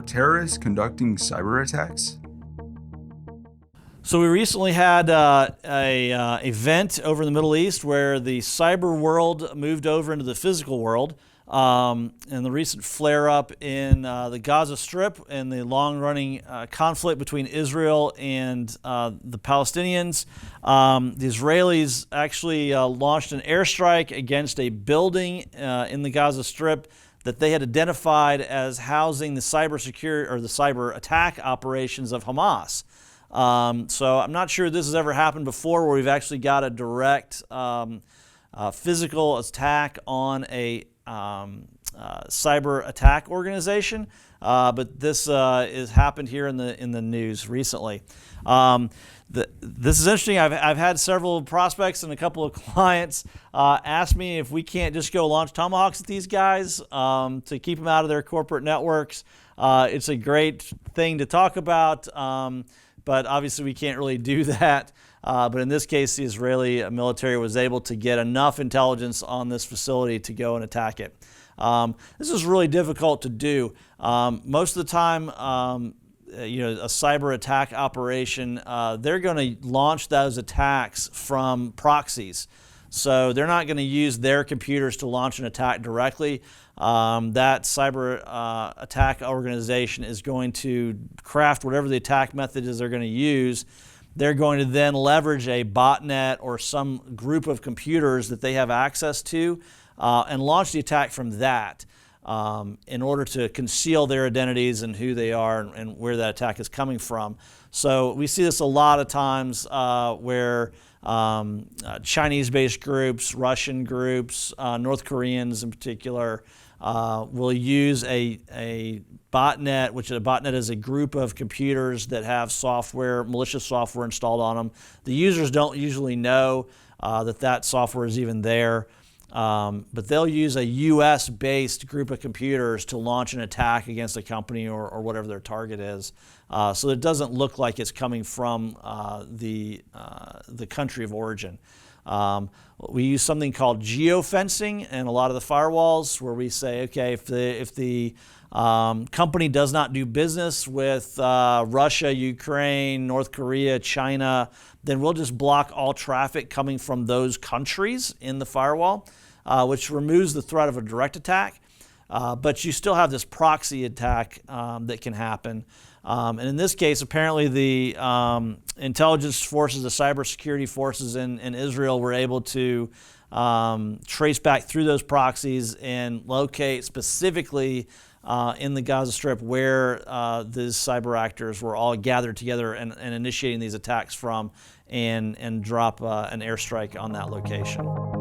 terrorists conducting cyber attacks? So we recently had a event over in the Middle East where the cyber world moved over into the physical world. And the recent flare-up in the Gaza Strip and the long-running conflict between Israel and the Palestinians. The Israelis actually launched an airstrike against a building in the Gaza Strip that they had identified as housing the cyber attack operations of Hamas. So I'm not sure this has ever happened before where we've actually got a direct physical attack on a cyber attack organization, but this has happened here in the news recently. This is interesting. I've had several prospects and a couple of clients ask me if we can't just go launch Tomahawks at these guys to keep them out of their corporate networks. It's a great thing to talk about, but obviously we can't really do that. But in this case, the Israeli military was able to get enough intelligence on this facility to go and attack it. This is really difficult to do. Most of the time, a cyber attack operation, they're going to launch those attacks from proxies. So they're not going to use their computers to launch an attack directly. That cyber attack organization is going to craft whatever the attack method is they're going to use. They're going to then leverage a botnet or some group of computers that they have access to and launch the attack from that in order to conceal their identities and who they are and where that attack is coming from. So we see this a lot of times where Chinese-based groups, Russian groups, North Koreans in particular, will use a botnet, which a botnet is a group of computers that have software, malicious software installed on them. The users don't usually know that software is even there, but they'll use a US-based group of computers to launch an attack against a company or whatever their target is. So it doesn't look like it's coming from the country of origin. We use something called geofencing in a lot of the firewalls where we say, okay, if the company does not do business with Russia, Ukraine, North Korea, China, then we'll just block all traffic coming from those countries in the firewall, which removes the threat of a direct attack. But you still have this proxy attack that can happen. And in this case, apparently the intelligence forces, the cybersecurity forces in Israel were able to trace back through those proxies and locate specifically in the Gaza Strip where these cyber actors were all gathered together and initiating these attacks from and drop an airstrike on that location.